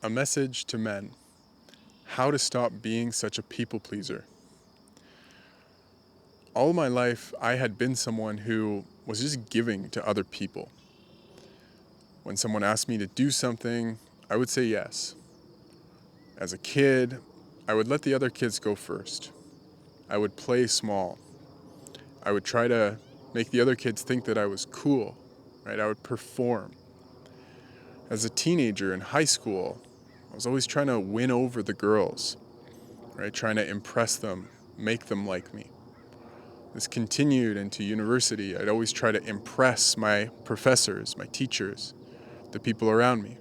A message to men: how to stop being such a people pleaser. All my life, I had been someone who was just giving to other people. When someone asked me to do something, I would say yes. As a kid, I would let the other kids go first. I would play small. I would try to make the other kids think that I was cool, right? I would perform. As a teenager in high school, I was always trying to win over the girls, right? Trying to impress them, make them like me. This continued into university. I'd always try to impress my professors, my teachers, the people around me.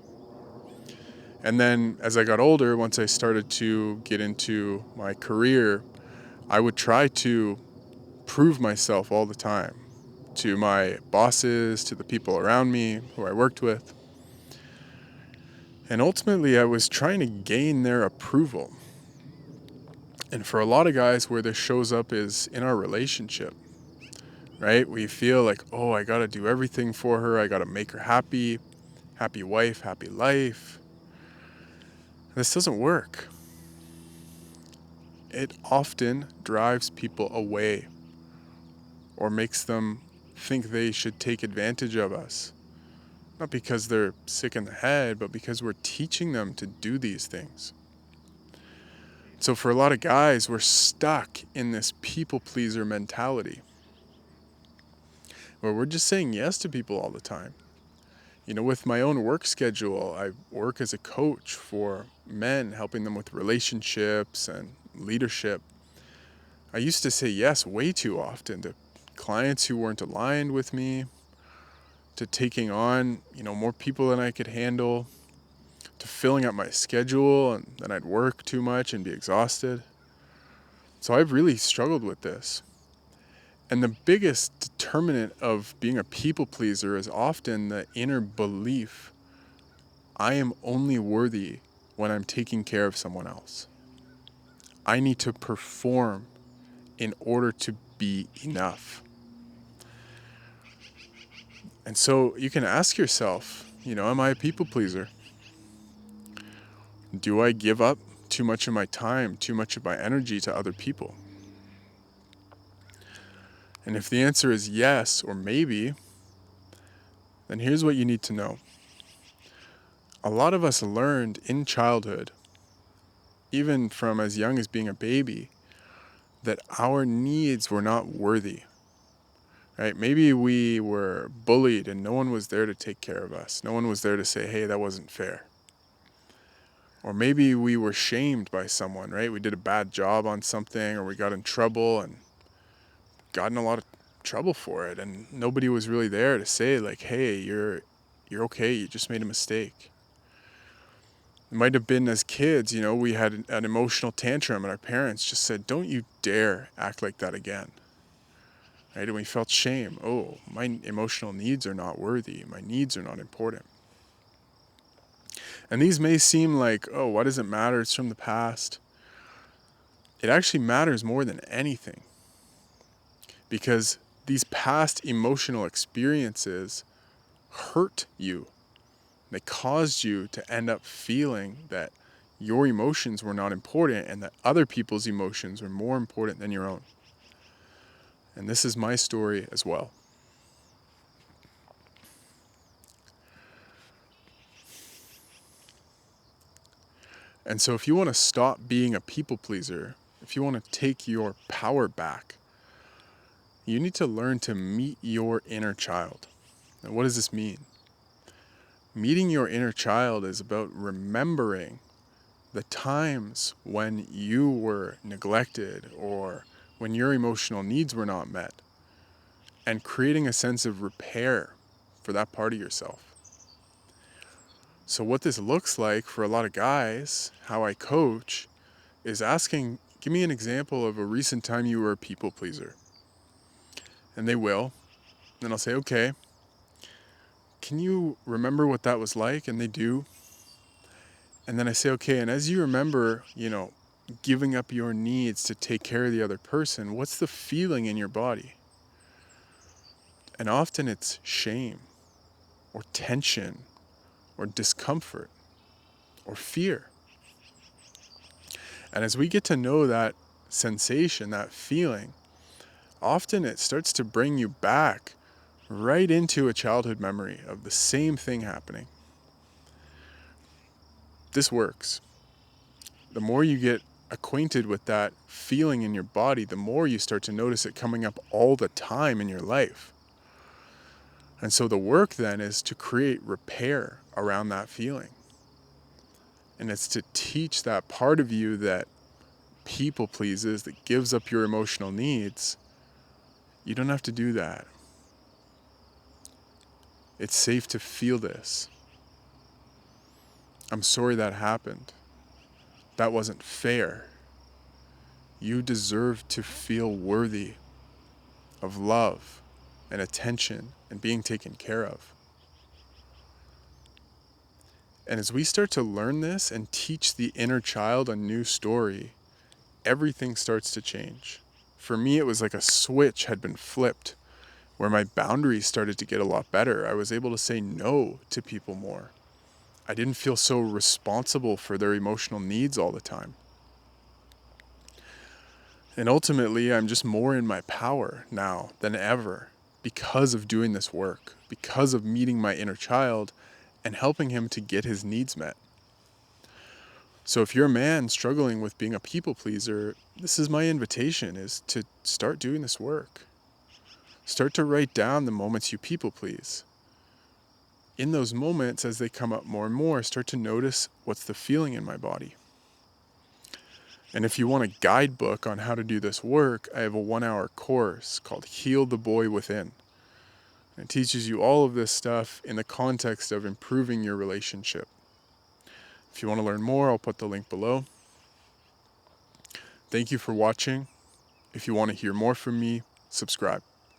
And then as I got older, once I started to get into my career, I would try to prove myself all the time to my bosses, to the people around me who I worked with. And ultimately, I was trying to gain their approval. And for a lot of guys, where this shows up is in our relationship, right? We feel like, oh, I got to do everything for her. I got to make her happy. Happy wife, happy life. This doesn't work. It often drives people away or makes them think they should take advantage of us. Not because they're sick in the head, but because we're teaching them to do these things. So for a lot of guys, we're stuck in this people pleaser mentality where we're just saying yes to people all the time. You know, with my own work schedule, I work as a coach for men, helping them with relationships and leadership. I used to say yes way too often to clients who weren't aligned with me, to taking on, more people than I could handle, to filling up my schedule, and then I'd work too much and be exhausted. So I've really struggled with this. And the biggest determinant of being a people pleaser is often the inner belief: I am only worthy when I'm taking care of someone else. I need to perform in order to be enough. And so you can ask yourself, am I a people pleaser? Do I give up too much of my time, too much of my energy to other people? And if the answer is yes or maybe, then here's what you need to know. A lot of us learned in childhood, even from as young as being a baby, that our needs were not worthy. Right? Maybe we were bullied and no one was there to take care of us. No one was there to say, hey, that wasn't fair. Or maybe we were shamed by someone, right? We did a bad job on something, or we got in trouble and got in a lot of trouble for it. And nobody was really there to say, like, hey, you're okay, you just made a mistake. It might have been as kids, we had an emotional tantrum and our parents just said, don't you dare act like that again. Right? And we felt shame. Oh, my emotional needs are not worthy. My needs are not important. And these may seem like, oh, why does it matter? It's from the past. It actually matters more than anything, because these past emotional experiences hurt you. They caused you to end up feeling that your emotions were not important and that other people's emotions were more important than your own. And this is my story as well. And so if you want to stop being a people pleaser, if you want to take your power back, you need to learn to meet your inner child. And what does this mean? Meeting your inner child is about remembering the times when you were neglected or when your emotional needs were not met, and creating a sense of repair for that part of yourself. So what this looks like for a lot of guys, how I coach, is asking, give me an example of a recent time you were a people pleaser. And they will. Then I'll say, okay, can you remember what that was like? And they do. And then I say, okay, and as you remember, giving up your needs to take care of the other person, what's the feeling in your body? And often it's shame or tension or discomfort or fear. And as we get to know that sensation, that feeling, often it starts to bring you back right into a childhood memory of the same thing happening. This works. The more you get acquainted with that feeling in your body, the more you start to notice it coming up all the time in your life. And so the work then is to create repair around that feeling. And it's to teach that part of you that people pleases, that gives up your emotional needs. You don't have to do that. It's safe to feel this. I'm sorry that happened. That wasn't fair. You deserve to feel worthy of love and attention and being taken care of. And as we start to learn this and teach the inner child a new story, everything starts to change. For me, it was like a switch had been flipped where my boundaries started to get a lot better. I was able to say no to people more. I didn't feel so responsible for their emotional needs all the time. And ultimately, I'm just more in my power now than ever because of doing this work, because of meeting my inner child and helping him to get his needs met. So if you're a man struggling with being a people pleaser, this is my invitation, is to start doing this work. Start to write down the moments you people please. In those moments, as they come up more and more, start to notice what's the feeling in my body. And if you want a guidebook on how to do this work, I have a 1-hour course called Heal the Boy Within. It teaches you all of this stuff in the context of improving your relationship. If you want to learn more, I'll put the link below. Thank you for watching. If you want to hear more from me, subscribe.